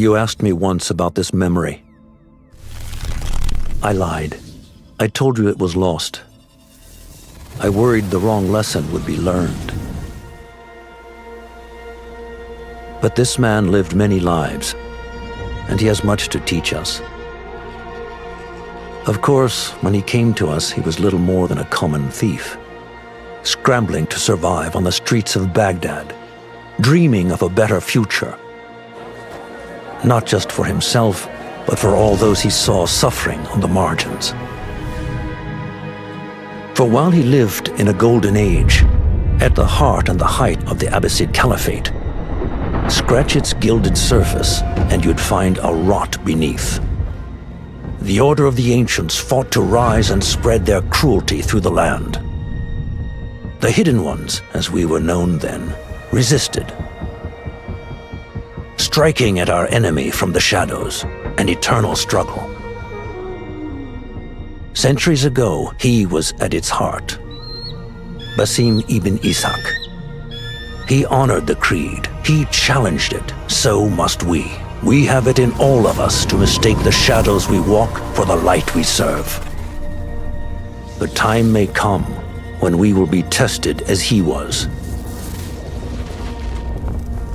You asked me once about this memory. I lied. I told you it was lost. I worried the wrong lesson would be learned. But this man lived many lives, and he has much to teach us. Of course, when he came to us, he was little more than a common thief, scrambling to survive on the streets of Baghdad, dreaming of a better future. Not just for himself, but for all those he saw suffering on the margins. For while he lived in a golden age, at the heart and the height of the Abbasid Caliphate, scratch its gilded surface and you'd find a rot beneath. The Order of the Ancients fought to rise and spread their cruelty through the land. The Hidden Ones, as we were known then, resisted, striking at our enemy from the shadows, an eternal struggle. Centuries ago, he was at its heart, Basim ibn Ishaq. He honored the creed, he challenged it, so must we. We have it in all of us to mistake the shadows we walk for the light we serve. The time may come when we will be tested as he was.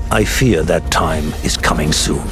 I fear that time is coming soon.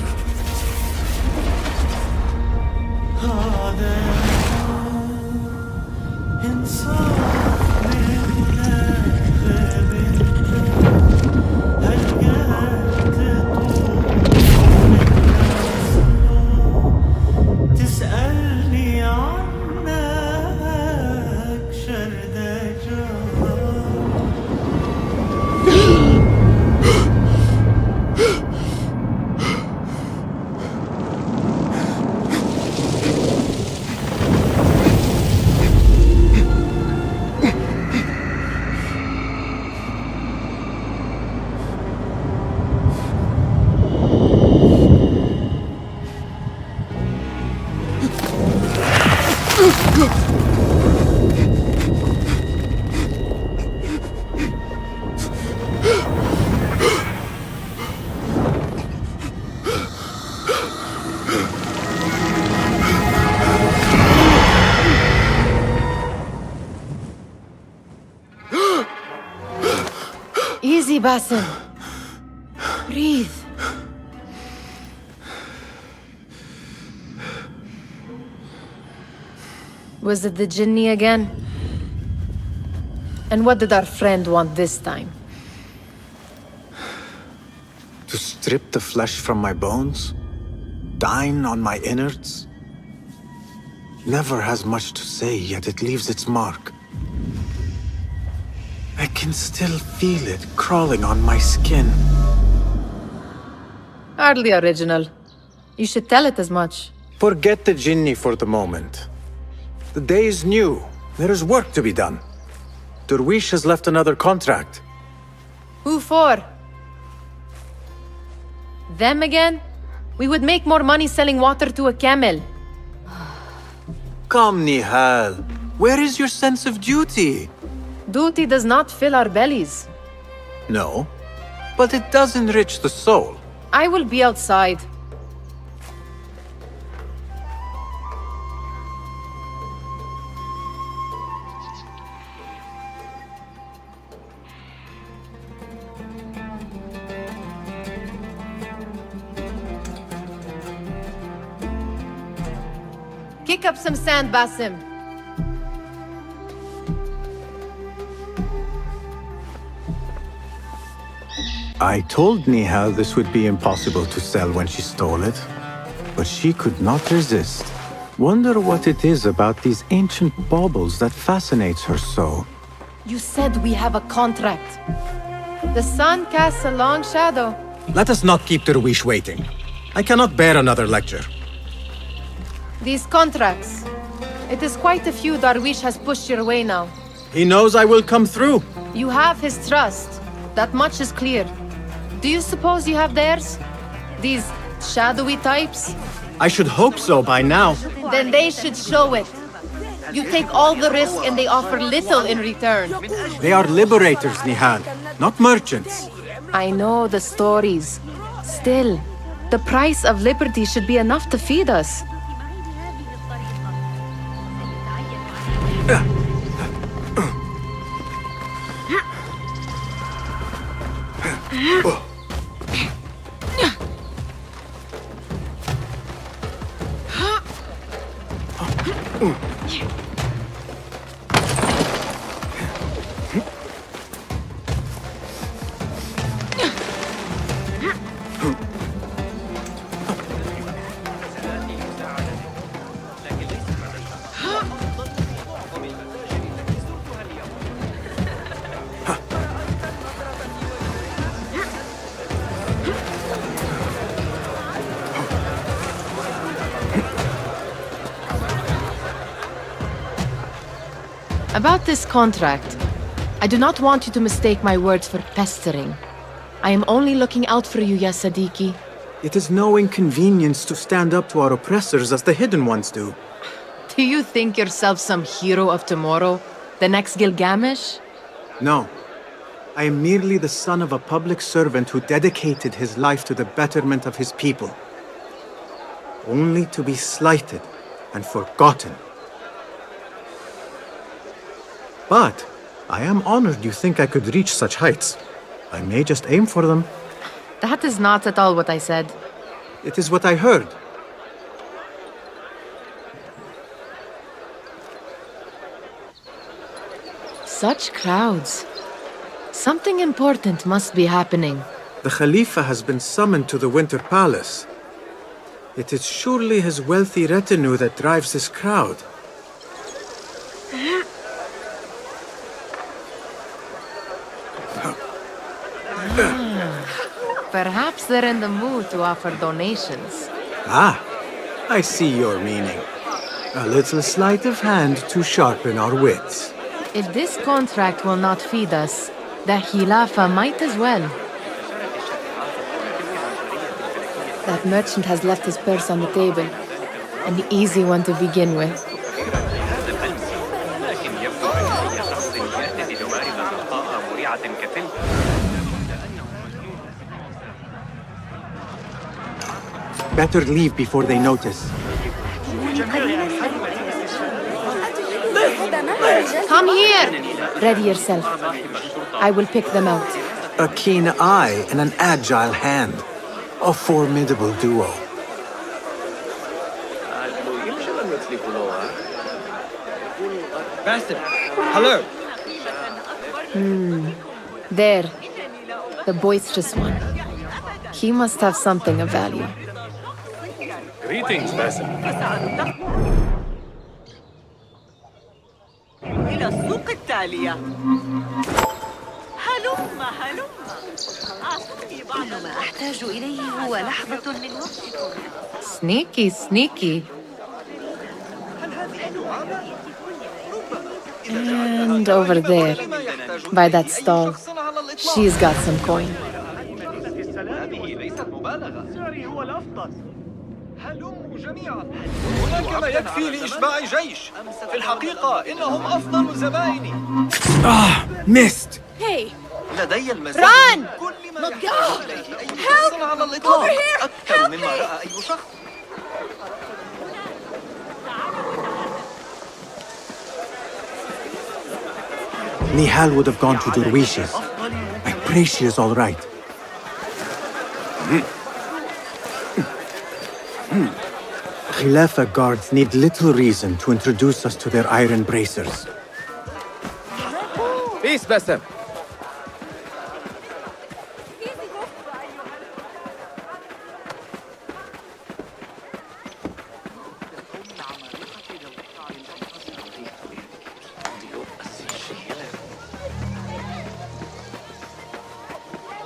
Easy, Basim. Breathe. Was it the Jinni again? And what did our friend want this time? To strip the flesh from my bones? Dine on my innards? Never has much to say, yet it leaves its mark. I can still feel it crawling on my skin. Hardly original. You should tell it as much. Forget the Jinni for the moment. The day is new. There is work to be done. Derwish has left another contract. Who for? Them again? We would make more money selling water to a camel. Come, Nihal. Where is your sense of duty? Duty does not fill our bellies. No, but it does enrich the soul. I will be outside. Kick up some sand, Basim. I told Nihal this would be impossible to sell when she stole it, but she could not resist. Wonder what it is about these ancient baubles that fascinates her so. You said we have a contract. The sun casts a long shadow. Let us not keep Derwish waiting. I cannot bear another lecture. These contracts. It is quite a few Darwish has pushed your way now. He knows I will come through. You have his trust. That much is clear. Do you suppose you have theirs? These shadowy types? I should hope so by now. Then they should show it. You take all the risk and they offer little in return. They are liberators, Nihal, not merchants. I know the stories. Still, The price of liberty should be enough to feed us. About this contract, I do not want you to mistake my words for pestering. I am only looking out for you, ya Sadiki. It is no inconvenience to stand up to our oppressors as the Hidden Ones do. Do you think yourself some hero of tomorrow? The next Gilgamesh? No. I am merely the son of a public servant who dedicated his life to the betterment of his people. Only to be slighted and forgotten. But I am honored you think I could reach such heights. I may just aim for them. That is not at all what I said. It is what I heard. Such crowds. Something important must be happening. The Khalifa has been summoned to the Winter Palace. It is surely his wealthy retinue that drives this crowd. Perhaps they're in the mood to offer donations. Ah, I see your meaning. A little sleight of hand to sharpen our wits. If this contract will not feed us, the Khilafa might as well. That merchant has left his purse on the table. An easy one to begin with. Better leave before they notice. Come here! Ready yourself. I will pick them out. A keen eye and an agile hand. A formidable duo. Bassett, hello. There. The boisterous one. He must have something of value. Greetings, Bassett. إلى السوق التالية. هلم أعطني بعض ما أحتاج إليه هو لحظة من وقتكم. Sneaky, sneaky. And over there, by that stall, she's got some coin. هلموا جميعا. هناك ما يكفي لإشباع جيش. في الحقيقة إنهم أفضل زبائني. Missed! Hey! لدي المزيد Run! من كل ما Look يحتاج out! إليه أي Help! شخص على الإطلاق. Over here! أكثر Help مما me! رأى أي شخص. Nihal would have gone to Durwishes. I pray she is all right. Khilafa guards need little reason to introduce us to their iron bracers. Peace, Bassett.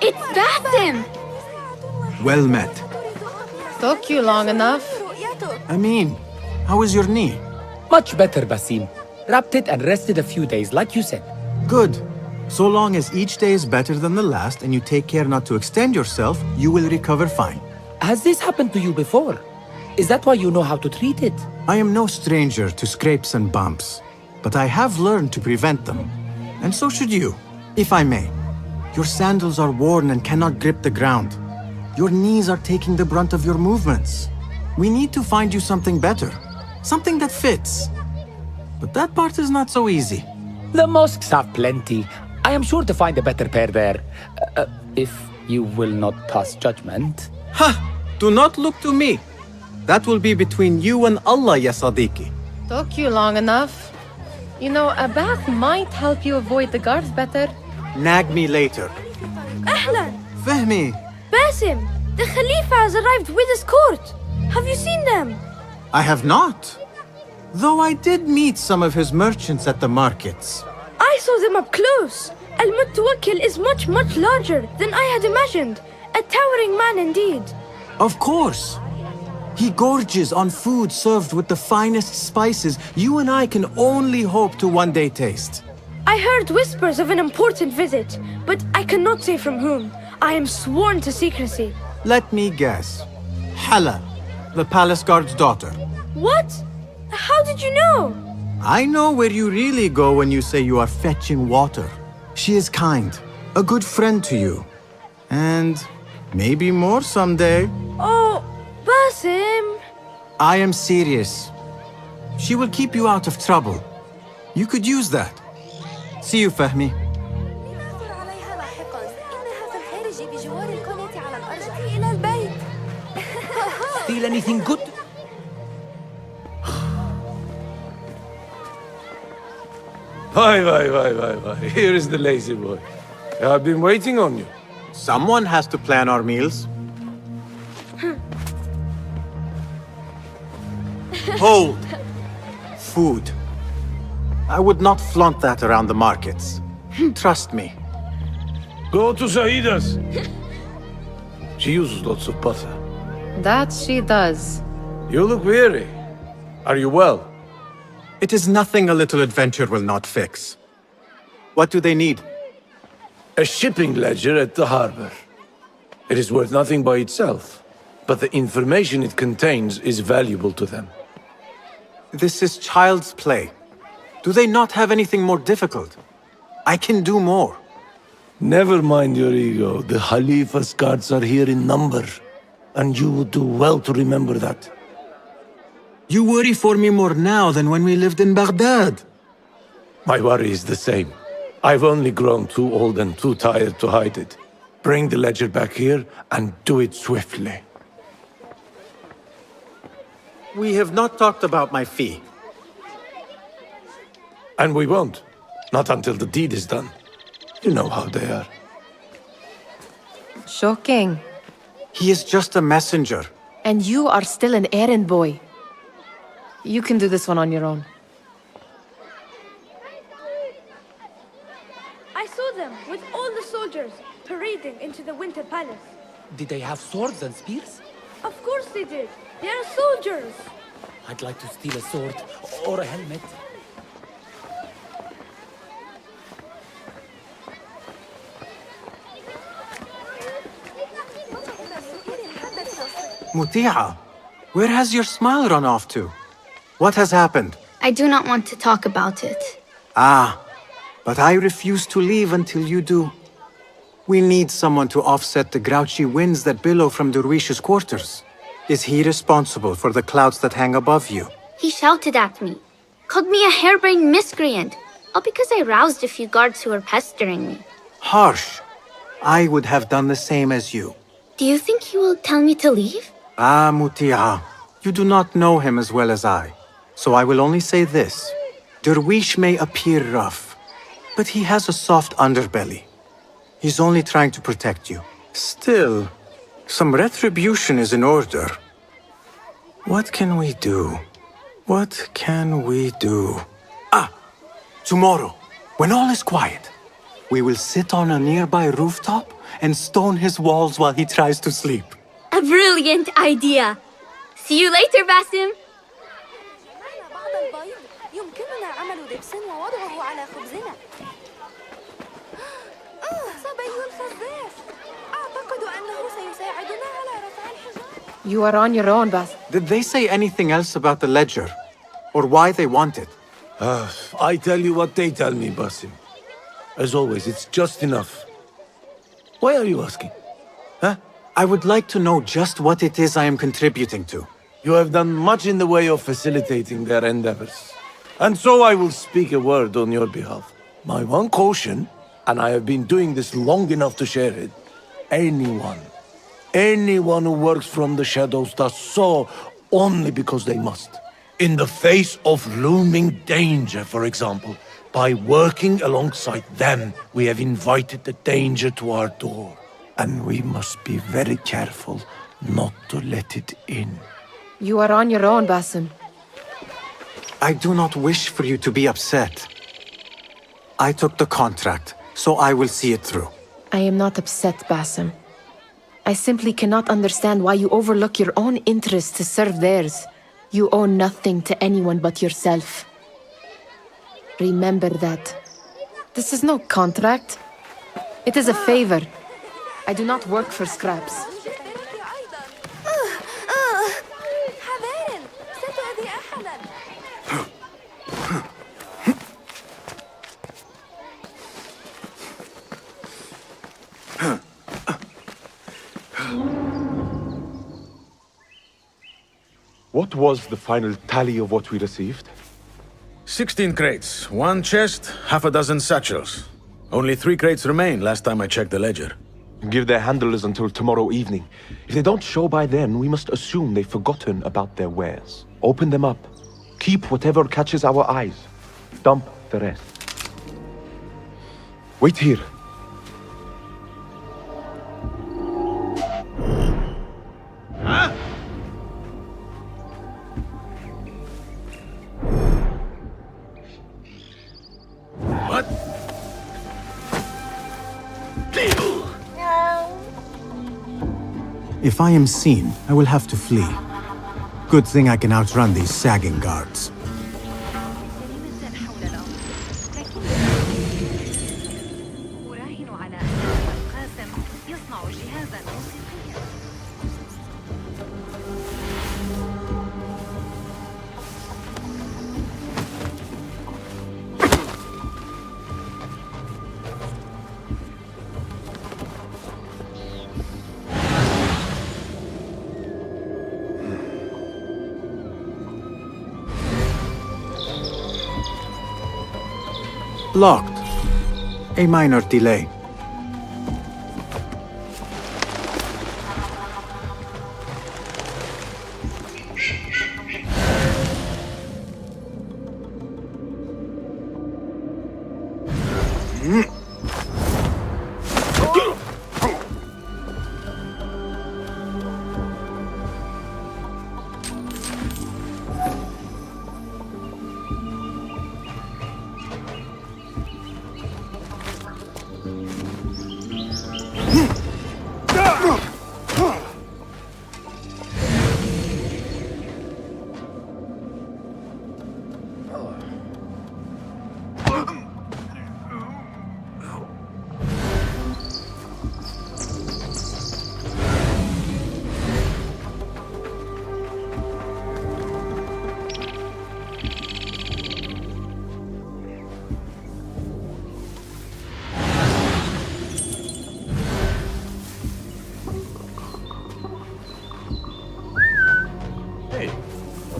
It's Basim! Well met. Took you long enough. Amin, how is your knee? Much better, Basim. Wrapped it and rested a few days, like you said. Good. So long as each day is better than the last and you take care not to extend yourself, you will recover fine. Has this happened to you before? Is that why you know how to treat it? I am no stranger to scrapes and bumps, but I have learned to prevent them. And so should you, if I may. Your sandals are worn and cannot grip the ground. Your knees are taking the brunt of your movements. We need to find you something better. Something that fits. But that part is not so easy. The mosques have plenty. I am sure to find a better pair there. If you will not pass judgment. Ha! Do not look to me. That will be between you and Allah, ya Sadiqi. Took you long enough. You know, a bath might help you avoid the guards better. Nag me later. أهلا. Fahmi, Basim, the Khalifa has arrived with his court. Have you seen them? I have not. Though I did meet some of his merchants at the markets. I saw them up close. Al-Mutawakkil is much larger than I had imagined. A towering man indeed. Of course. He gorges on food served with the finest spices you and I can only hope to one day taste. I heard whispers of an important visit, but I cannot say from whom. I am sworn to secrecy. Let me guess. Hala, the palace guard's daughter. What? How did you know? I know where you really go when you say you are fetching water. She is kind, a good friend to you. And maybe more someday. Oh, Basim. I am serious. She will keep you out of trouble. You could use that. See you, Fahmi. Steal anything good? Why. Here is the lazy boy. I've been waiting on you. Someone has to plan our meals. Hold! Food. I would not flaunt that around the markets. Trust me. Go to Saida's. She uses lots of butter. That she does. You look weary. Are you well? It is nothing a little adventure will not fix. What do they need? A shipping ledger at the harbor. It is worth nothing by itself, but the information it contains is valuable to them. This is child's play. Do they not have anything more difficult? I can do more. Never mind your ego. The Khalifa's guards are here in number, and you would do well to remember that. You worry for me more now than when we lived in Baghdad. My worry is the same. I've only grown too old and too tired to hide it. Bring the ledger back here and do it swiftly. We have not talked about my fee. And we won't. Not until the deed is done. You know how they are. Shocking. He is just a messenger. And you are still an errand boy. You can do this one on your own. I saw them with all the soldiers parading into the Winter Palace. Did they have swords and spears? Of course they did. They are soldiers. I'd like to steal a sword or a helmet. Muti'a, where has your smile run off to? What has happened? I do not want to talk about it. Ah, but I refuse to leave until you do. We need someone to offset the grouchy winds that billow from Derwish's quarters. Is he responsible for the clouds that hang above you? He shouted at me, called me a harebrained miscreant, all because I roused a few guards who were pestering me. Harsh. I would have done the same as you. Do you think he will tell me to leave? Ah, Muti'a, you do not know him as well as I. So I will only say this. Derwish may appear rough, but he has a soft underbelly. He's only trying to protect you. Still, some retribution is in order. What can we do? What can we do? Ah! Tomorrow, when all is quiet, we will sit on a nearby rooftop and stone his walls while he tries to sleep. A brilliant idea. See you later, Basim. يمكننا عمل دبس ووضعه على خبزنا. صبي الخزاف. أعتقد أنه سيساعدنا على رفع الحجاب. You are on your own, Bas. Did they say anything else about the ledger? Or why they want it? I tell you what they tell me, Basim. As always, it's just enough. Why are you asking? Huh? I would like to know just what it is I am contributing to. You have done much in the way of facilitating their endeavors. And so I will speak a word on your behalf. My one caution, and I have been doing this long enough to share it, anyone who works from the shadows does so only because they must. In the face of looming danger, for example, by working alongside them, we have invited the danger to our door. And we must be very careful not to let it in. You are on your own, Basim. I do not wish for you to be upset. I took the contract, so I will see it through. I am not upset, Basim. I simply cannot understand why you overlook your own interests to serve theirs. You owe nothing to anyone but yourself. Remember that. This is no contract. It is a favor. I do not work for scraps. What was the final tally of what we received? 16 crates, 1 chest, half a dozen satchels. Only 3 crates remain last time I checked the ledger. Give their handlers until tomorrow evening. If they don't show by then, we must assume they've forgotten about their wares. Open them up. Keep whatever catches our eyes. Dump the rest. Wait here. Huh? What? If I am seen, I will have to flee. Good thing I can outrun these sagging guards. Locked. A minor delay.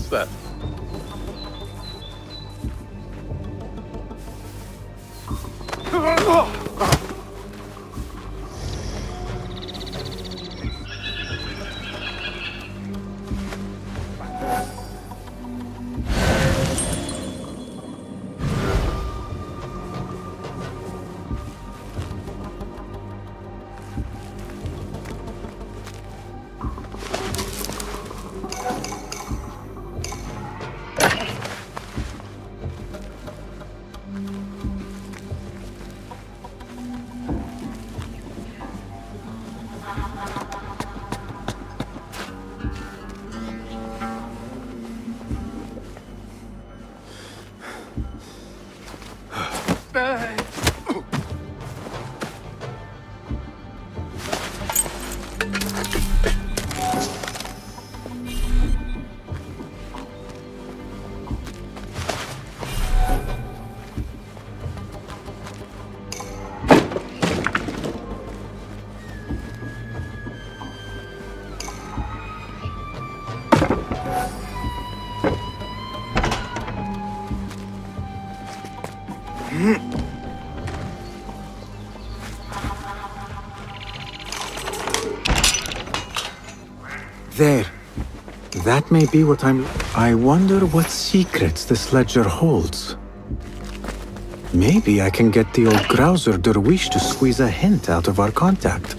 That? There. That may be what I wonder what secrets this ledger holds. Maybe I can get the old grouser Derwish to squeeze a hint out of our contact.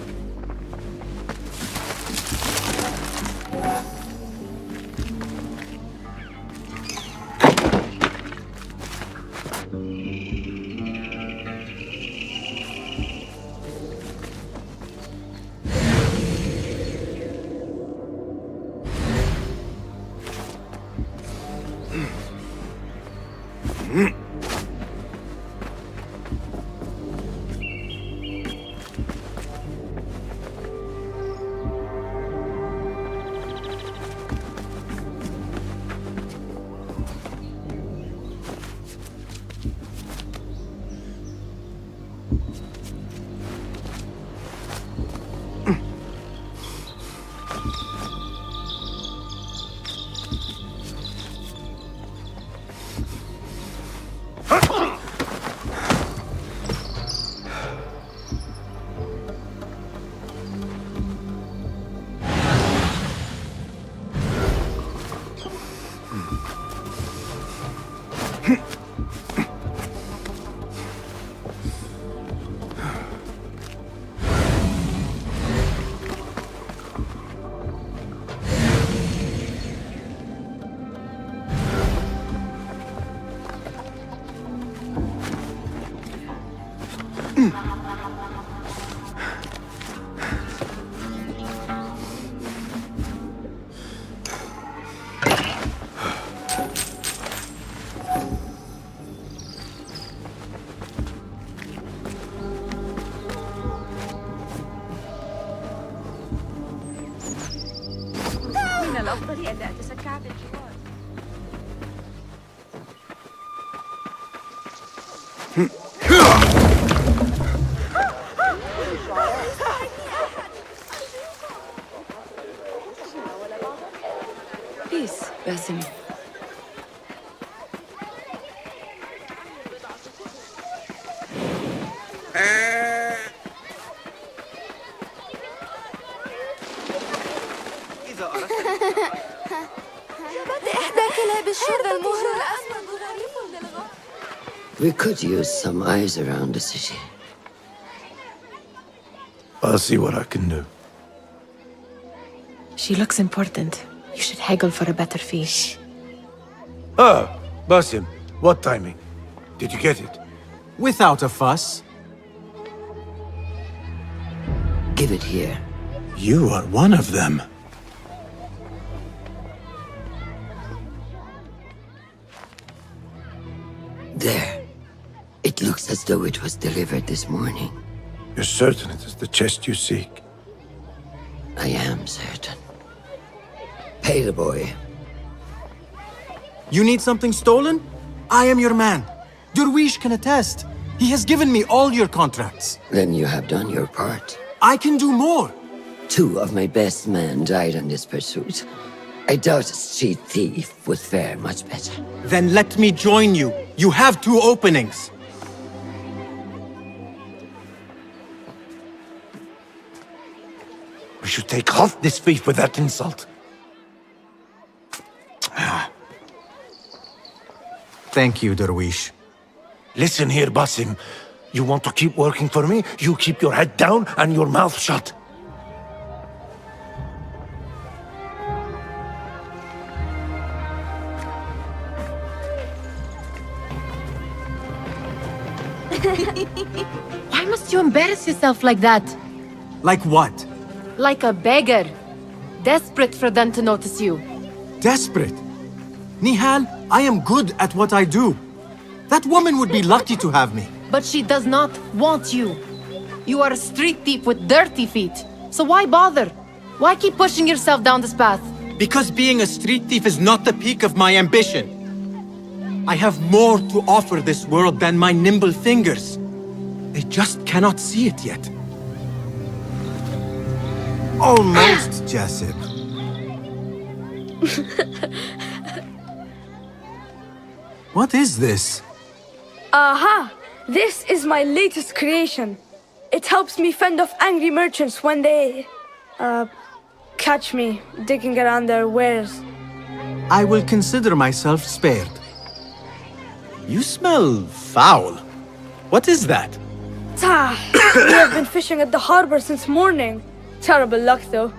الأفضل ألا أتسكع بالجوار. Peace, Basim. We could use some eyes around the city. I'll see what I can do. She looks important. You should haggle for a better fee. Ah, Basim, what timing? Did you get it? Without a fuss. Give it here. You are one of them. There. It looks as though it was delivered this morning. You're certain it is the chest you seek? I am certain. Pay the boy. You need something stolen? I am your man. Derwish can attest. He has given me all your contracts. Then you have done your part. I can do more. 2 of my best men died in this pursuit. I doubt a street thief would fare much better. Then let me join you. You have 2 openings. We should take off this thief with that insult. Thank you, Derwish. Listen here, Basim. You want to keep working for me? You keep your head down and your mouth shut. Why must you embarrass yourself like that? Like what? Like a beggar. Desperate for them to notice you. Desperate? Nihal, I am good at what I do. That woman would be lucky to have me. But she does not want you. You are a street thief with dirty feet. So why bother? Why keep pushing yourself down this path? Because being a street thief is not the peak of my ambition. I have more to offer this world than my nimble fingers. They just cannot see it yet. Almost, Jessup. What is this? Aha! This is my latest creation. It helps me fend off angry merchants when they... catch me digging around their wares. I will consider myself spared. You smell foul. What is that? We have been fishing at the harbor since morning. Terrible luck, though.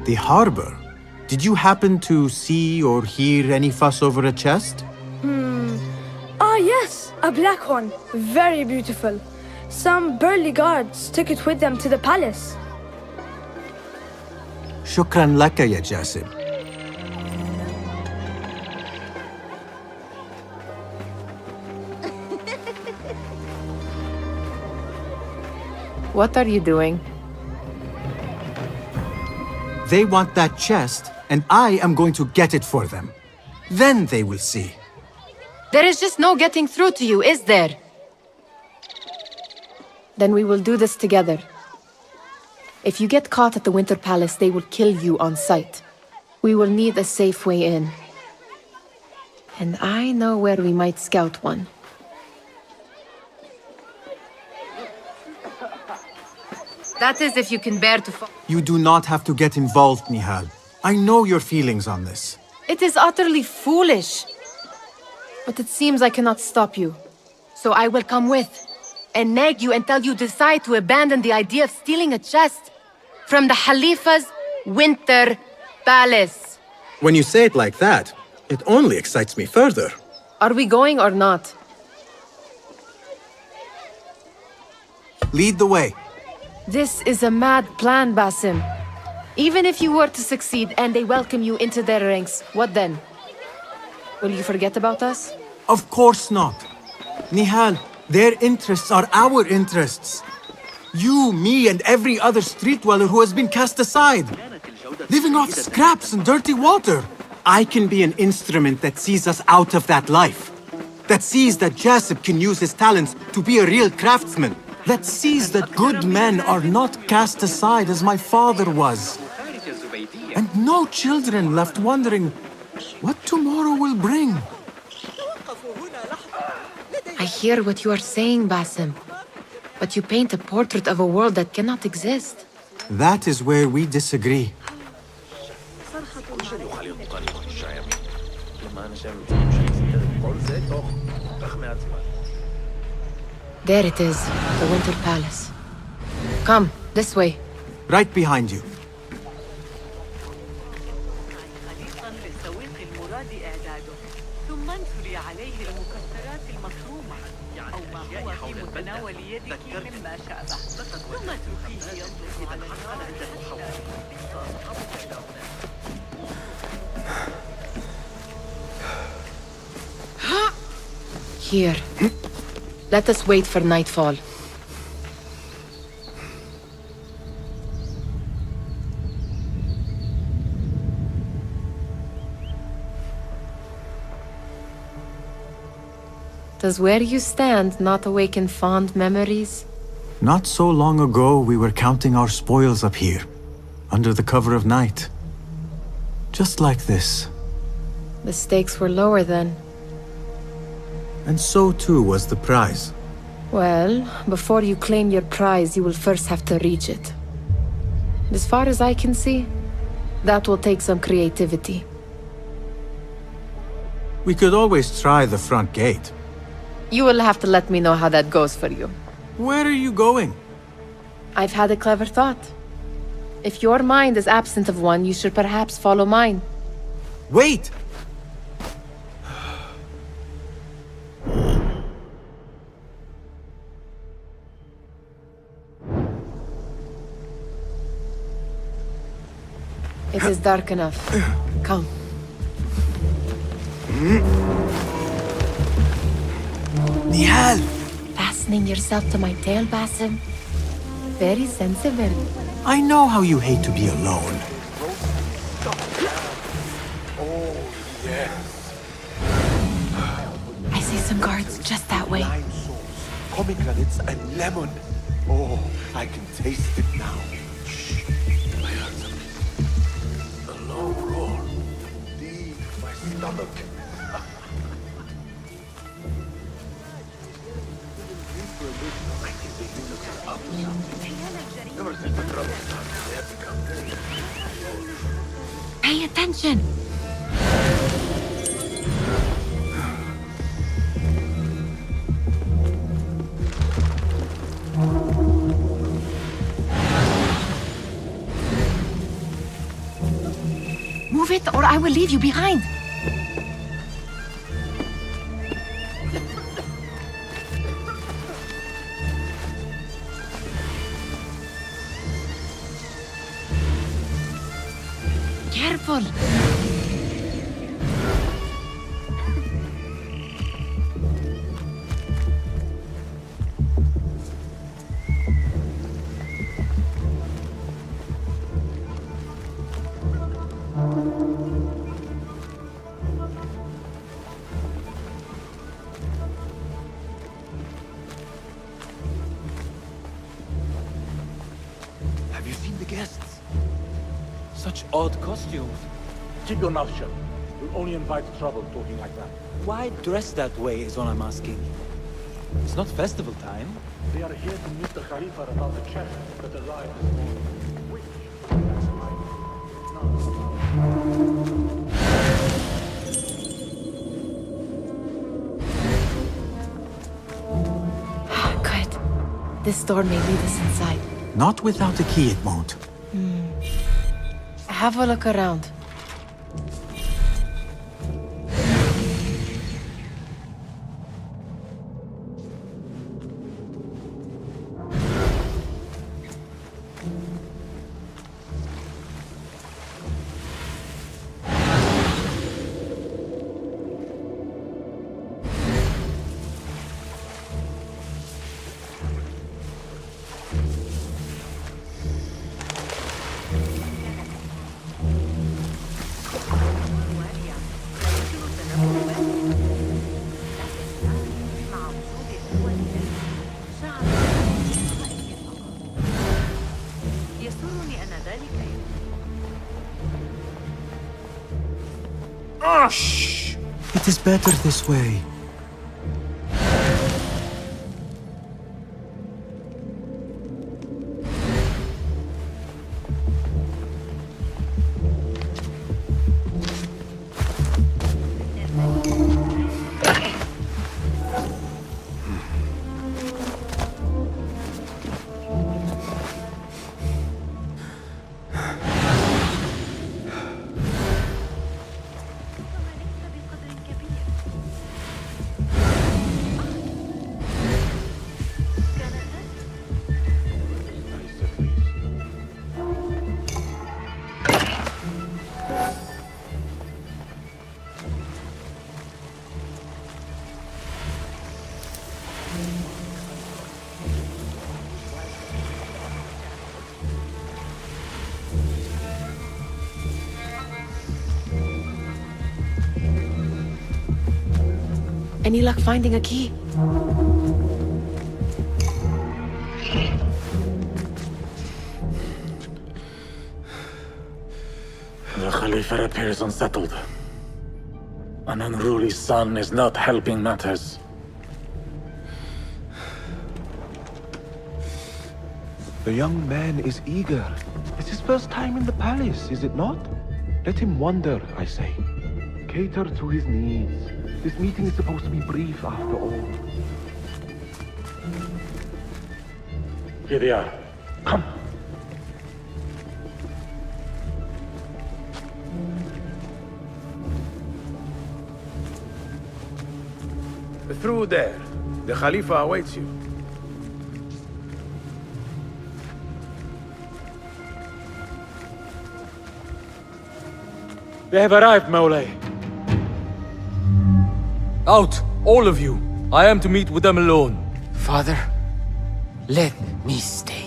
The harbor? Did you happen to see or hear any fuss over a chest? Yes, a black one. Very beautiful. Some burly guards took it with them to the palace. Shukran laka ya Jasib. What are you doing? They want that chest, and I am going to get it for them. Then they will see. There is just no getting through to you, is there? Then we will do this together. If you get caught at the Winter Palace, they will kill you on sight. We will need a safe way in. And I know where we might scout one. That is if you can bear to fall. You do not have to get involved, Nihal. I know your feelings on this. It is utterly foolish. But it seems I cannot stop you. So I will come with, and nag you until you decide to abandon the idea of stealing a chest from the Khalifa's Winter Palace. When you say it like that, it only excites me further. Are we going or not? Lead the way. This is a mad plan, Basim. Even if you were to succeed and they welcome you into their ranks, what then? Will you forget about us? Of course not. Nihal, their interests are our interests. You, me, and every other street dweller who has been cast aside. Living off scraps and dirty water. I can be an instrument that sees us out of that life. That sees that Jasib can use his talents to be a real craftsman. That sees that good men are not cast aside as my father was. And no children left wondering what tomorrow will bring. I hear what you are saying, Basim. But you paint a portrait of a world that cannot exist. That is where we disagree. There it is, the Winter Palace. Come, this way. Right behind you. Here. Let us wait for nightfall. Does where you stand not awaken fond memories? Not so long ago, we were counting our spoils up here, under the cover of night. Just like this. The stakes were lower then. And so too was the prize. Well, before you claim your prize, you will first have to reach it. As far as I can see, that will take some creativity. We could always try the front gate. You will have to let me know how that goes for you. Where are you going? I've had a clever thought. If your mind is absent of one, you should perhaps follow mine. Wait! It is dark enough. Come. Nihal! Fastening yourself to my tail, Basim? Very sensible. I know how you hate to be alone. Oh, yes. I see some guards just that way. Lime sauce, pomegranates, and lemon. Oh, I can taste it now. Shh. I heard something. A low roar. Deep my stomach. I think they think up something. Ever since the trouble. Pay attention! Move it, or I will leave you behind! Careful! Have you seen the guests? Such odd costumes. Keep your mouth shut. You'll only invite trouble talking like that. Why dress that way is all I'm asking. It's not festival time. They are here to meet the Khalifa about the chest that arrived this morning. Good. This door may lead us inside. Not without a key, it won't. Have a look around. It is better this way. Any luck finding a key? The Khalifa appears unsettled. An unruly son is not helping matters. The young man is eager. It's his first time in the palace, is it not? Let him wander, I say. Cater to his needs. This meeting is supposed to be brief, after all. Here they are. Come. Through there. The Khalifa awaits you. They have arrived, Mawlay. Out, all of you. I am to meet with them alone. Father, let me stay.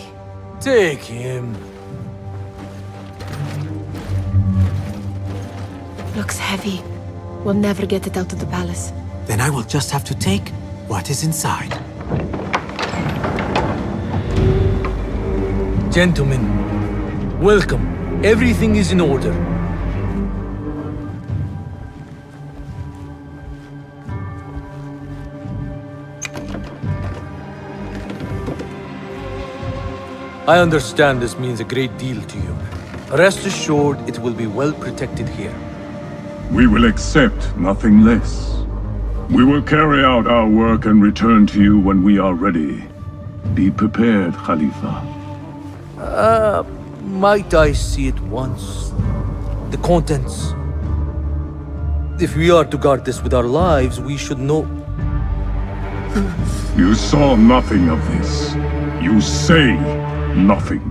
Take him. Looks heavy. We'll never get it out of the palace. Then I will just have to take what is inside. Gentlemen, welcome. Everything is in order. I understand this means a great deal to you. Rest assured, it will be well protected here. We will accept nothing less. We will carry out our work and return to you when we are ready. Be prepared, Khalifa. Might I see it once? The contents. If we are to guard this with our lives, we should know... You saw nothing of this. You say nothing.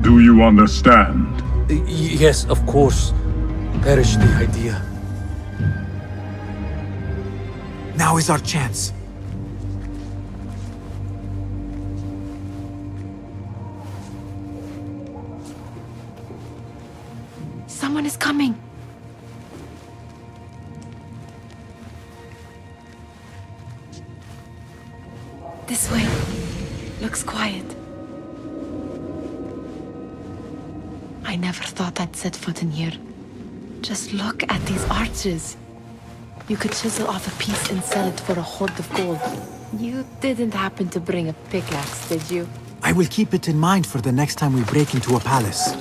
Do you understand? Yes, of course. Perish the idea. Now is our chance. Someone is coming. This way. Looks quiet. I never thought I'd set foot in here. Just look at these arches. You could chisel off a piece and sell it for a hoard of gold. You didn't happen to bring a pickaxe, did you? I will keep it in mind for the next time we break into a palace.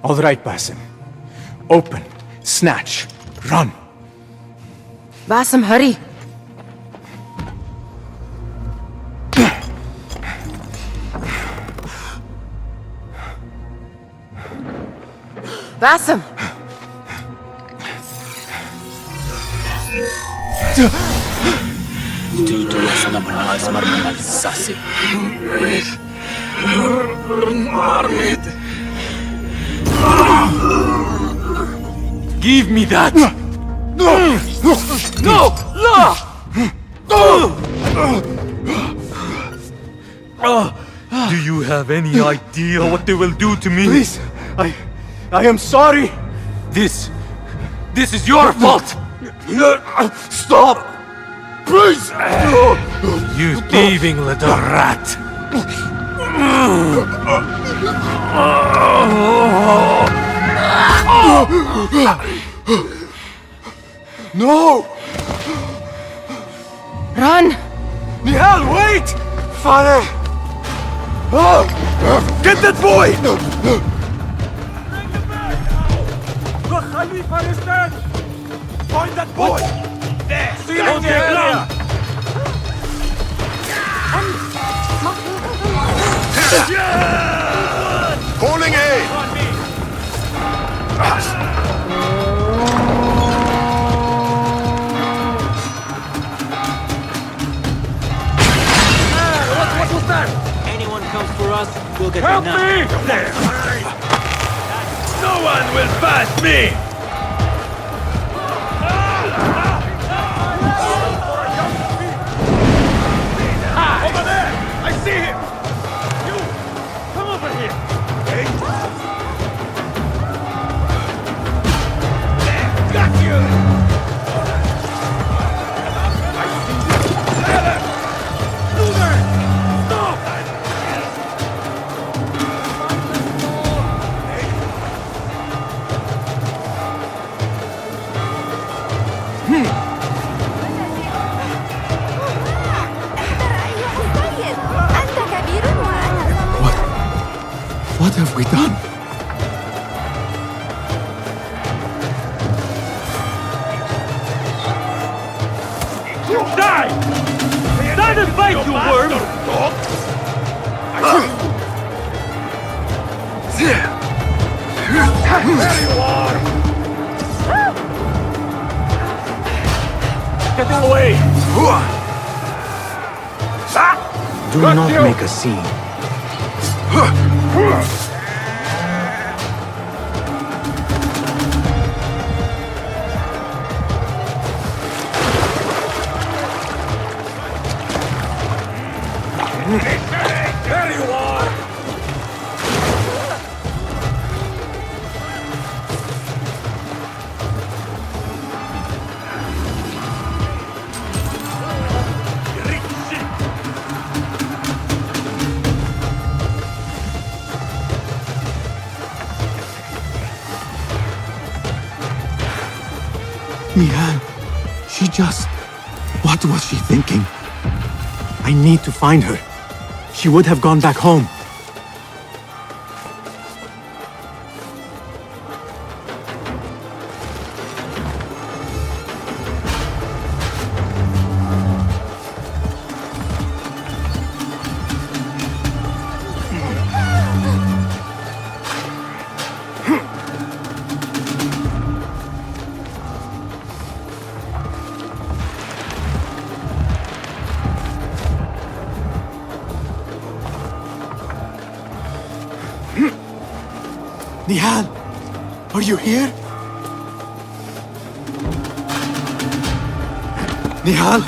All right, Basim. Open, snatch, run. Basim, hurry! Basim! Give me that! No! Do you have any idea what they will do to me? Please, I am sorry. This is your fault! Stop! Please! You thieving little rat! No! Run! Nihal, wait! Father! Get that boy! The Khalifa is dead! Find that boy! There! See you in the area! Calling aid! What was that? Anyone comes for us, we'll get Help them me! There! No one will pass me! Over there! I see him! You! Come over here! Hey! There! Got you! I see you! There! Do that! Stop! What have we done? Die! Die and fight, you worm! There you are! Get away! Do not make a scene. There you are! Nihal, she just... What was she thinking? I need to find her. She would have gone back home. Nihal, are you here? Nihal?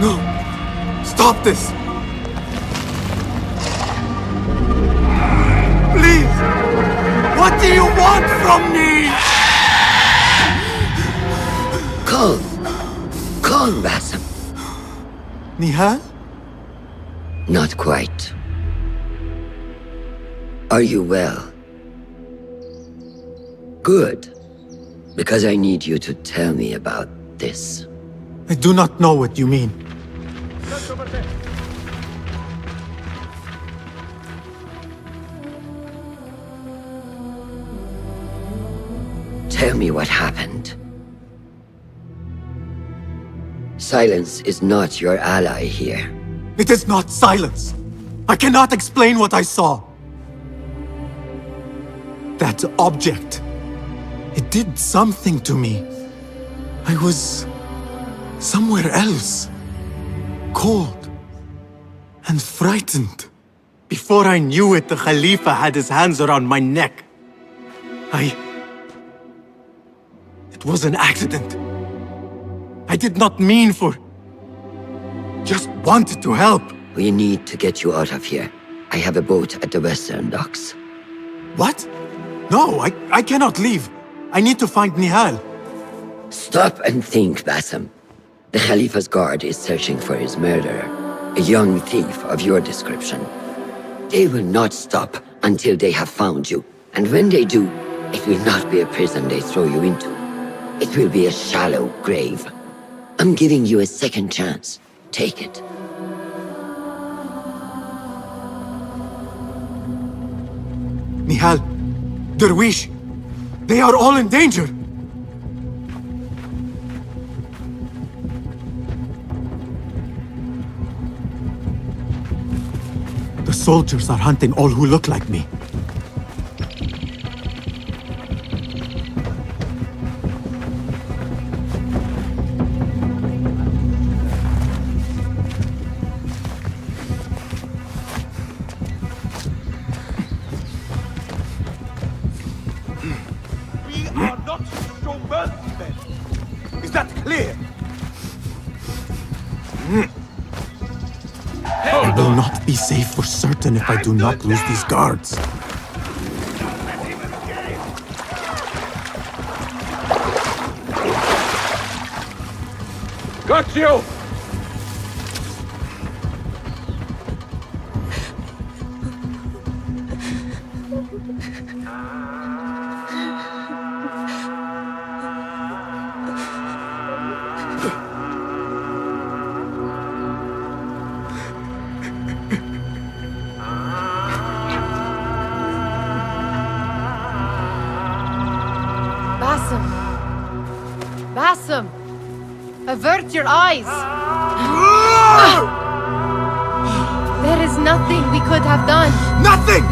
No! Stop this! Please! What do you want from me? Calm. Calm, Basim. Nihal? Not quite. Are you well? Good. Because I need you to tell me about this. I do not know what you mean. Tell me what happened. Silence is not your ally here. It is not silence. I cannot explain what I saw. That object. It did something to me. I was somewhere else. Cold and frightened. Before I knew it, the Khalifa had his hands around my neck. It was an accident. I did not mean for... Just wanted to help. We need to get you out of here. I have a boat at the western docks. What? No, I cannot leave. I need to find Nihal. Stop and think, Basim. The Khalifa's guard is searching for his murderer, a young thief of your description. They will not stop until they have found you. And when they do, it will not be a prison they throw you into. It will be a shallow grave. I'm giving you a second chance. Take it. Nihal, Derwish, they are all in danger. The soldiers are hunting all who look like me. Is that clear? I will not be safe for certain if I do not lose these guards. Got you! Basim! Avert your eyes! There is nothing we could have done. Nothing!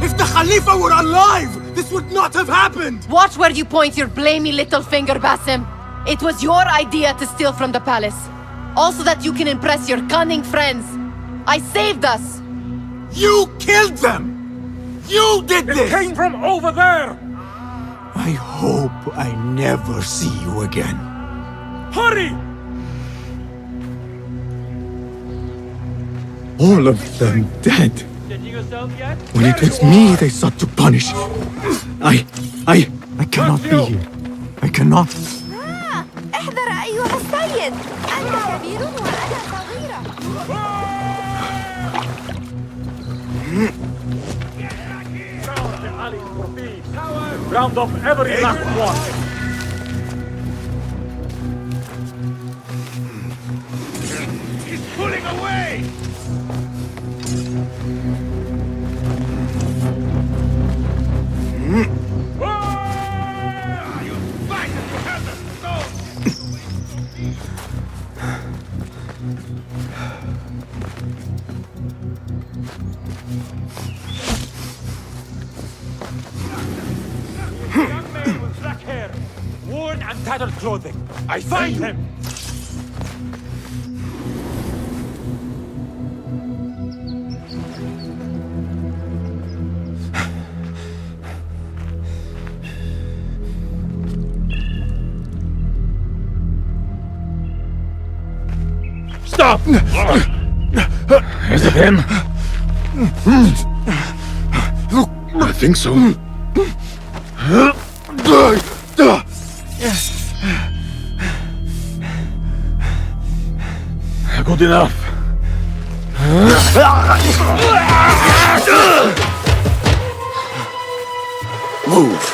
If the Khalifa were alive, this would not have happened! Watch where you point your blamey little finger, Basim. It was your idea to steal from the palace. Also that you can impress your cunning friends. I saved us! You killed them! You did this! It came from over there! I hope I never see you again. Hurry! All of them dead. When it was me they sought to punish. I cannot be here. I cannot. احذر أيها السيد. أنت كبير وأنا صغيرة. Round up every last one! He's pulling away! Young man with black hair, worn and tattered clothing. I find him! Stop! Is it him? I think so. Good enough. Move.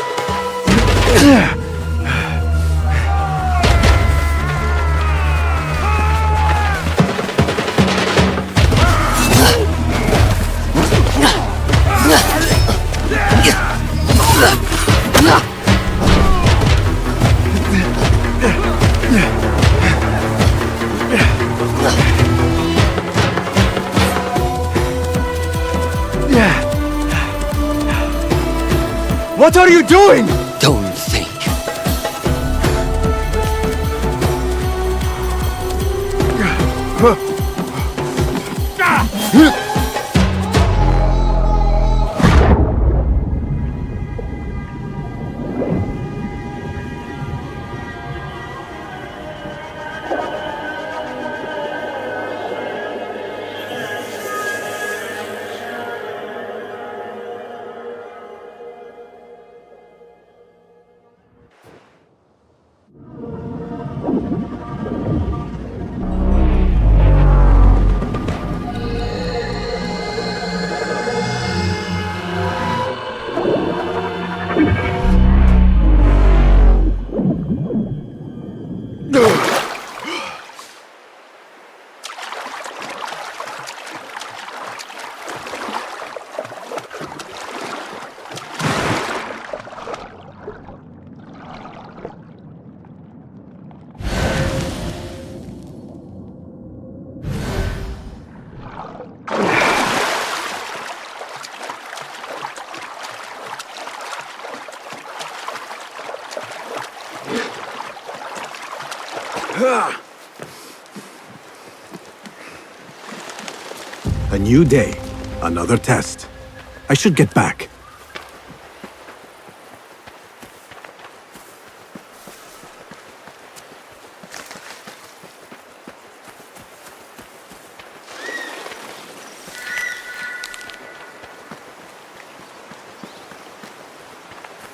What are you doing? Don't think. A new day, another test. I should get back.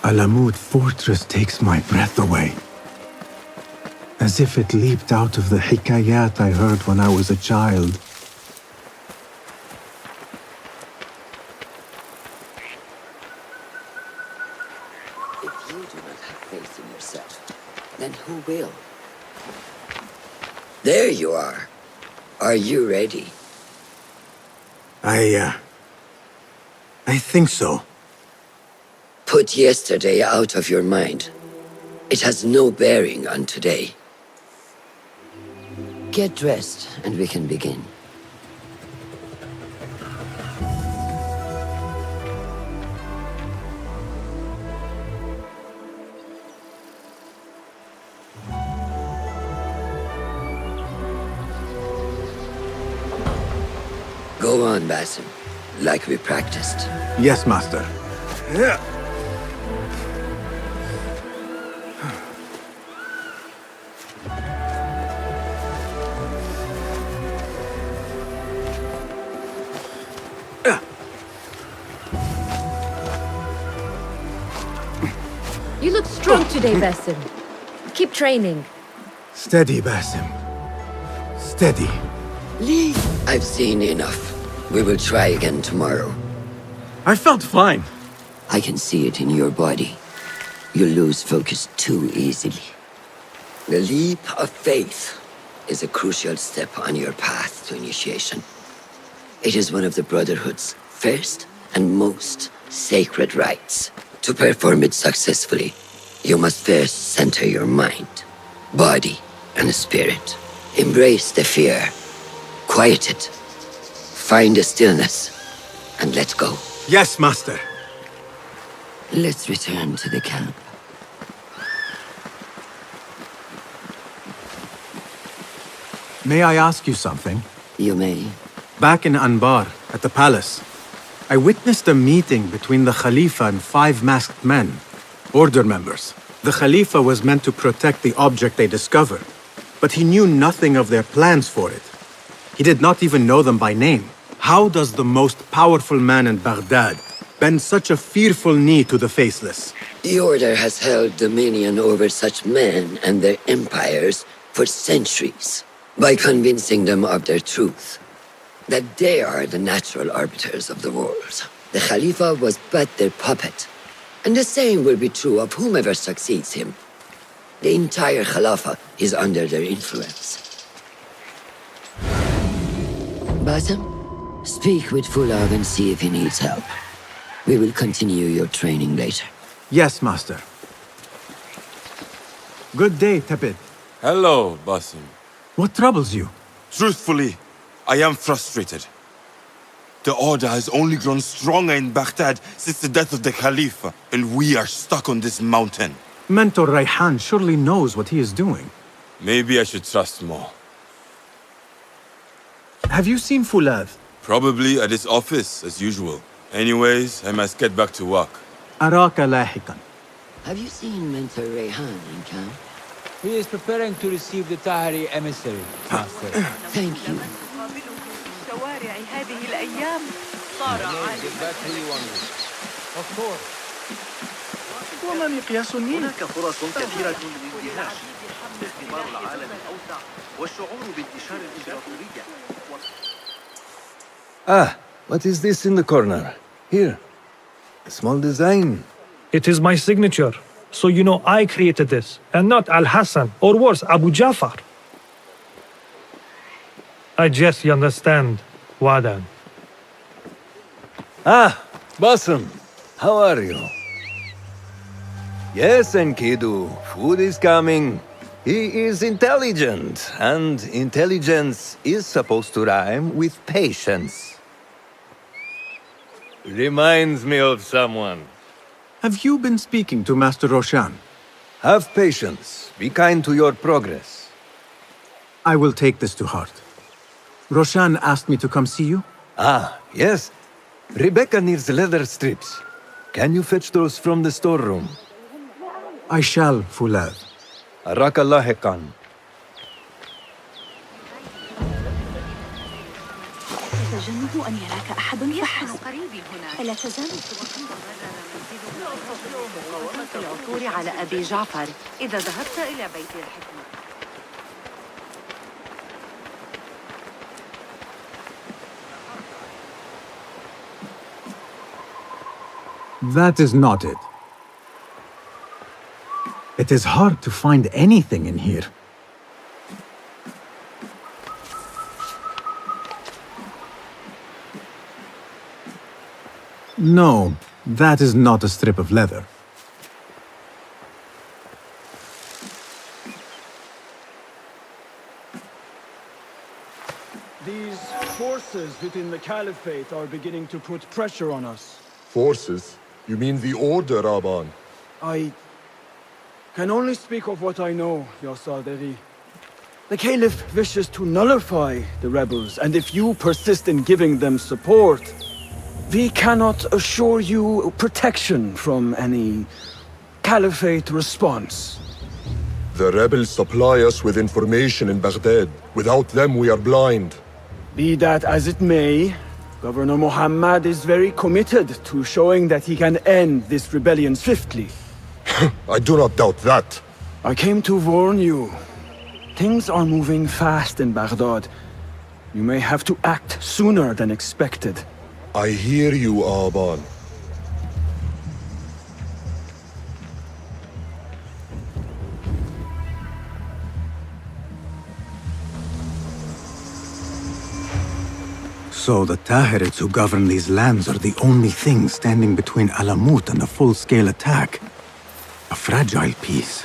Alamut Fortress takes my breath away. As if it leaped out of the hikayat I heard when I was a child. If you do not have faith in yourself, then who will? There you are. Are you ready? I think so. Put yesterday out of your mind. It has no bearing on today. Get dressed, and we can begin. Go on, Basim, like we practiced. Yes, Master. Yeah. You look strong today, Basim. Keep training. Steady, Basim. Steady. Lee, I've seen enough. We will try again tomorrow. I felt fine. I can see it in your body. You lose focus too easily. The leap of faith is a crucial step on your path to initiation. It is one of the Brotherhood's first and most sacred rites. To perform it successfully, you must first center your mind, body, and spirit. Embrace the fear. Quiet it. Find a stillness, and let go. Yes, Master. Let's return to the camp. May I ask you something? You may. Back in Anbar, at the palace, I witnessed a meeting between the Khalifa and 5 masked men, order members. The Khalifa was meant to protect the object they discovered, but he knew nothing of their plans for it. He did not even know them by name. How does the most powerful man in Baghdad bend such a fearful knee to the faceless? The Order has held dominion over such men and their empires for centuries, by convincing them of their truth, that they are the natural arbiters of the world. The Khalifa was but their puppet, and the same will be true of whomever succeeds him. The entire Khalifa is under their influence. Basim, speak with Fulad and see if he needs help. We will continue your training later. Yes, Master. Good day, Tepid. Hello, Basim. What troubles you? Truthfully, I am frustrated. The Order has only grown stronger in Baghdad since the death of the Khalifa, and we are stuck on this mountain. Mentor Rayhan surely knows what he is doing. Maybe I should trust more. Have you seen Fulad? Probably at his office, as usual. Anyways, I must get back to work. Araka lahikan. Have you seen Mentor Rayhan in camp? He is preparing to receive the Tahiri emissary, Master. Thank you. شوارع هذه الأيام صار Of course. وما مقياس النيل؟ هناك فرص كثيرة للاندهاش استثمار العالم الأوسع والشعور بانتشار الإمبراطورية. Ah, what is this in the corner? Here. A small design. It is my signature. So you know I created this, and not Al-Hassan, or worse, Abu Jafar. I guess you understand, Wadan. Ah, Basim. How are you? Yes, Enkidu. Food is coming. He is intelligent, and intelligence is supposed to rhyme with patience. Reminds me of someone. Have you been speaking to Master Roshan? Have patience. Be kind to your progress. I will take this to heart. Roshan asked me to come see you? Ah, yes. Rebecca needs leather strips. Can you fetch those from the storeroom? I shall, Fulad. Arakalahekan. تجنب أن يراك أحد فحسب. ألا تزال مقاومة العثور على أبي جعفر إذا ذهبت إلى بيت الحكمة. That is not it. It is hard to find anything in here. No, that is not a strip of leather. These forces within the Caliphate are beginning to put pressure on us. Forces? You mean the Order, Aban? I can only speak of what I know, Ya Saderi. The Caliph wishes to nullify the rebels, and if you persist in giving them support, we cannot assure you protection from any Caliphate response. The rebels supply us with information in Baghdad. Without them, we are blind. Be that as it may, Governor Muhammad is very committed to showing that he can end this rebellion swiftly. I do not doubt that. I came to warn you. Things are moving fast in Baghdad. You may have to act sooner than expected. I hear you, Aban. So the Tahirids who govern these lands are the only thing standing between Alamut and a full-scale attack. A fragile peace.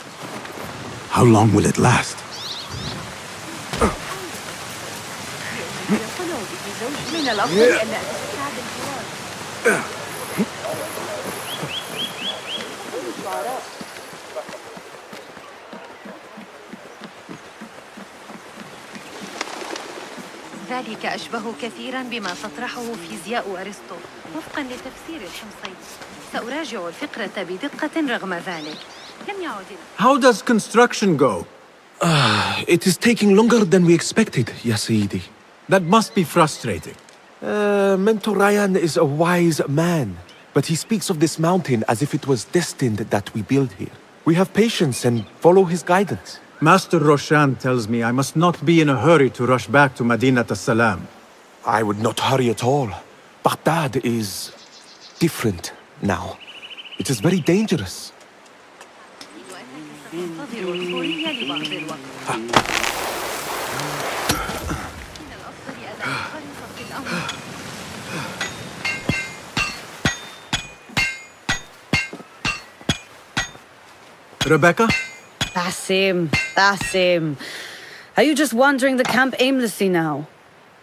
How long will it last? ذلك أشبه كثيراً بما تطرحه فيزياء أرسطو وفقاً لتفسير الحمصي. سأراجع الفكرة بدقة رغم ذلك. لم يعد. How does construction go? It is taking longer than we expected, Ya Sayyidi. That must be frustrating. Mentor Ryan is a wise man, but he speaks of this mountain as if it was destined that we build here. We have patience and follow his guidance. Master Roshan tells me I must not be in a hurry to rush back to Madinat as-Salam. I would not hurry at all. Baghdad is different now. It is very dangerous. Rebecca? Basim. Are you just wandering the camp aimlessly now?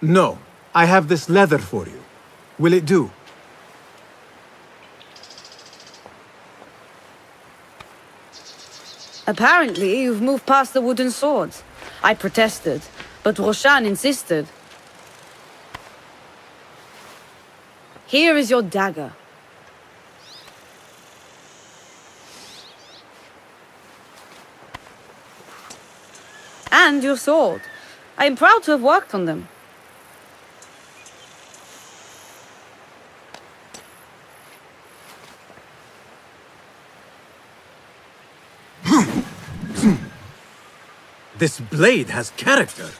No. I have this leather for you. Will it do? Apparently, you've moved past the wooden swords. I protested, but Roshan insisted. Here is your dagger. And your sword. I am proud to have worked on them. This blade has character.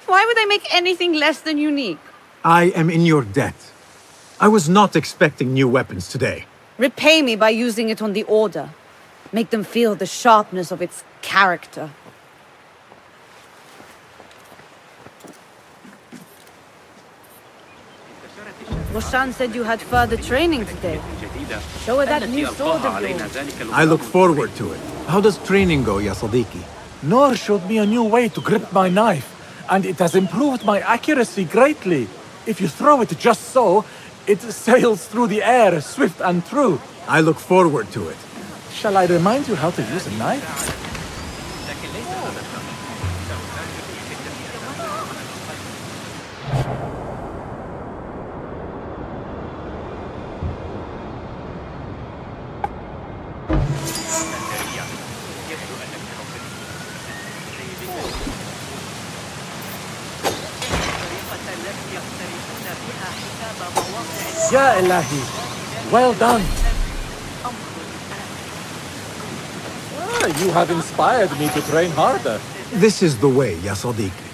Why would I make anything less than unique? I am in your debt. I was not expecting new weapons today. Repay me by using it on the Order. Make them feel the sharpness of its character. Roshan said you had further training today. Show her that new sword of yours. I look forward to it. How does training go, Ya Sadiqi? Noor showed me a new way to grip my knife, and it has improved my accuracy greatly. If you throw it just so, it sails through the air, swift and true. I look forward to it. Shall I remind you how to use a knife? Ya Ilahi, well done. You have inspired me to train harder. This is the way, Ya Sadiqi.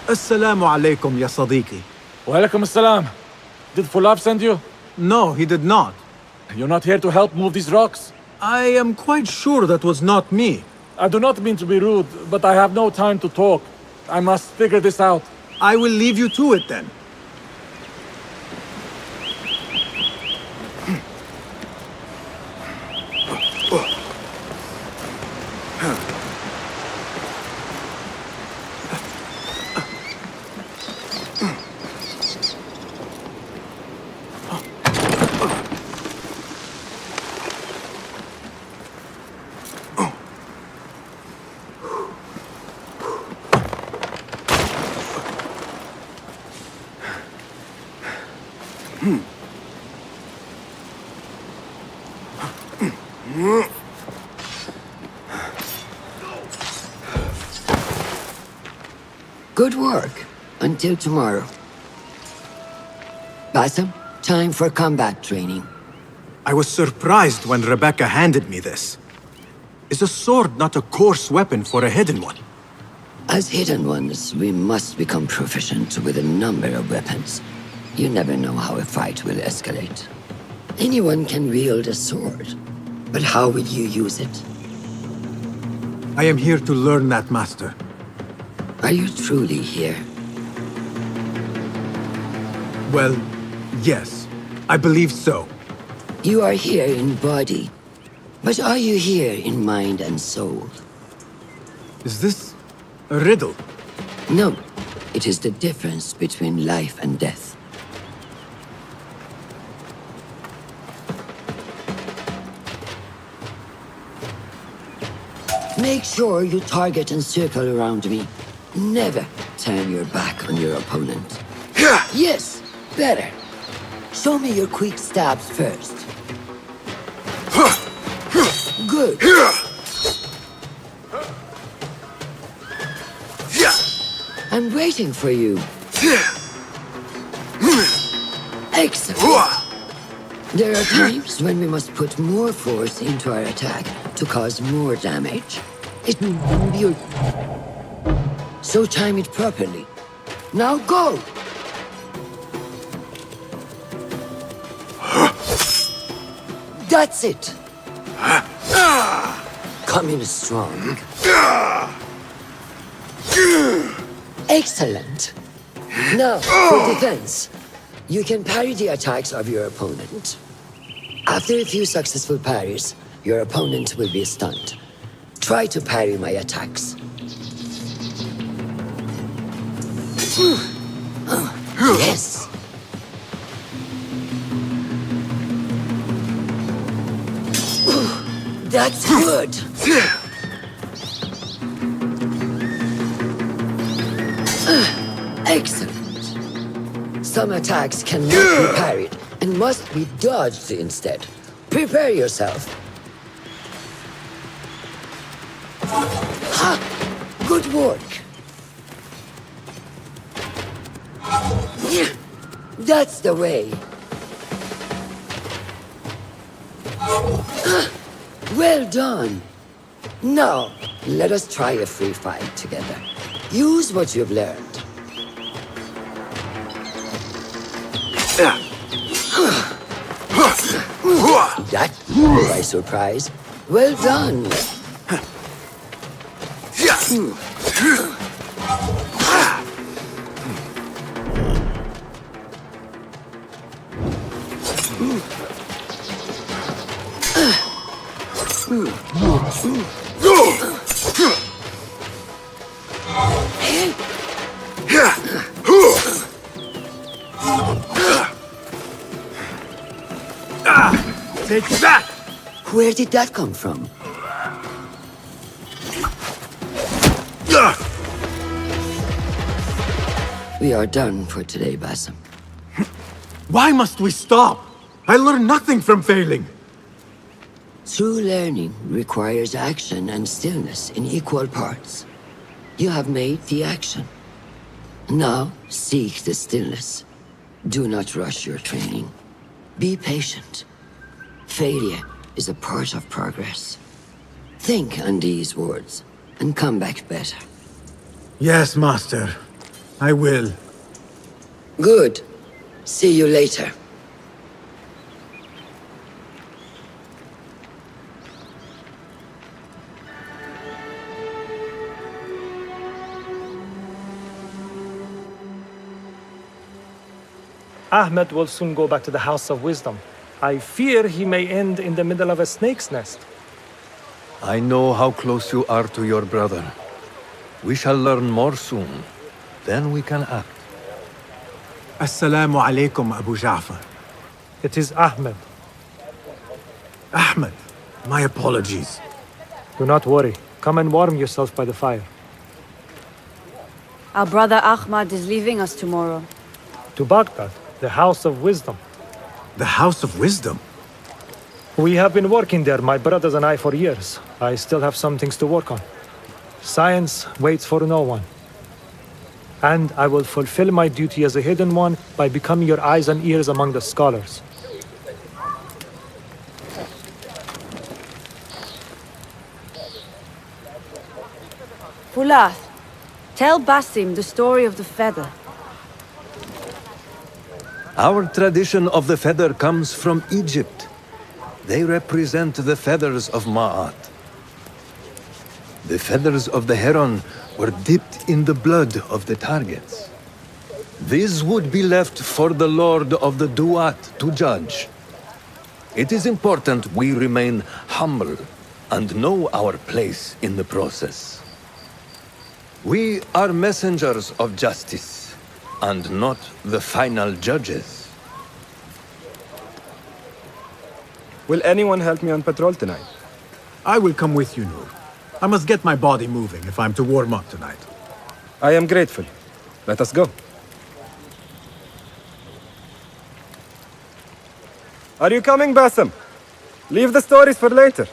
Assalamu alaikum, Ya Sadiqi. Walaikum assalam. Did Fulab send you? No, he did not. You're not here to help move these rocks? I am quite sure that was not me. I do not mean to be rude, but I have no time to talk. I must figure this out. I will leave you to it then. Good work. Until tomorrow. Bassam, time for combat training. I was surprised when Rebecca handed me this. Is a sword not a coarse weapon for a hidden one? As hidden ones, we must become proficient with a number of weapons. You never know how a fight will escalate. Anyone can wield a sword, but how will you use it? I am here to learn that, Master. Are you truly here? Well, yes. I believe so. You are here in body, but are you here in mind and soul? Is this a riddle? No. It is the difference between life and death. Make sure you target and circle around me. Never turn your back on your opponent. Yes, better. Show me your quick stabs first. Good. I'm waiting for you. Excellent. There are times when we must put more force into our attack to cause more damage. So time it properly. Now go! That's it! Come in strong. Excellent. Now, for defense. You can parry the attacks of your opponent. After a few successful parries, your opponent will be stunned. Try to parry my attacks. Yes. That's good. Excellent. Some attacks cannot be parried and must be dodged instead. Prepare yourself. Ha! Good work. That's the way. Well done. Now, let us try a free fight together. Use what you've learned. That took by surprise. Well done. Take that! Where did that come from? We are done for today, Bassam. Why must we stop? I learned nothing from failing. True learning requires action and stillness in equal parts. You have made the action. Now, seek the stillness. Do not rush your training. Be patient. Failure is a part of progress. Think on these words, and come back better. Yes, Master. I will. Good. See you later. Ahmed will soon go back to the House of Wisdom. I fear he may end in the middle of a snake's nest. I know how close you are to your brother. We shall learn more soon. Then we can act. Assalamu alaikum, Abu Ja'far. It is Ahmed. Ahmed, my apologies. Do not worry. Come and warm yourself by the fire. Our brother Ahmad is leaving us tomorrow. To Baghdad, the House of Wisdom. The House of Wisdom? We have been working there, my brothers and I, for years. I still have some things to work on. Science waits for no one. And I will fulfill my duty as a hidden one by becoming your eyes and ears among the scholars. Fulath, tell Basim the story of the feather. Our tradition of the feather comes from Egypt. They represent the feathers of Ma'at. The feathers of the heron were dipped in the blood of the targets. These would be left for the Lord of the Duat to judge. It is important we remain humble and know our place in the process. We are messengers of justice, and not the final judges. Will anyone help me on patrol tonight? I will come with you, Noor. I must get my body moving if I'm to warm up tonight. I am grateful. Let us go. Are you coming, Basim? Leave the stories for later.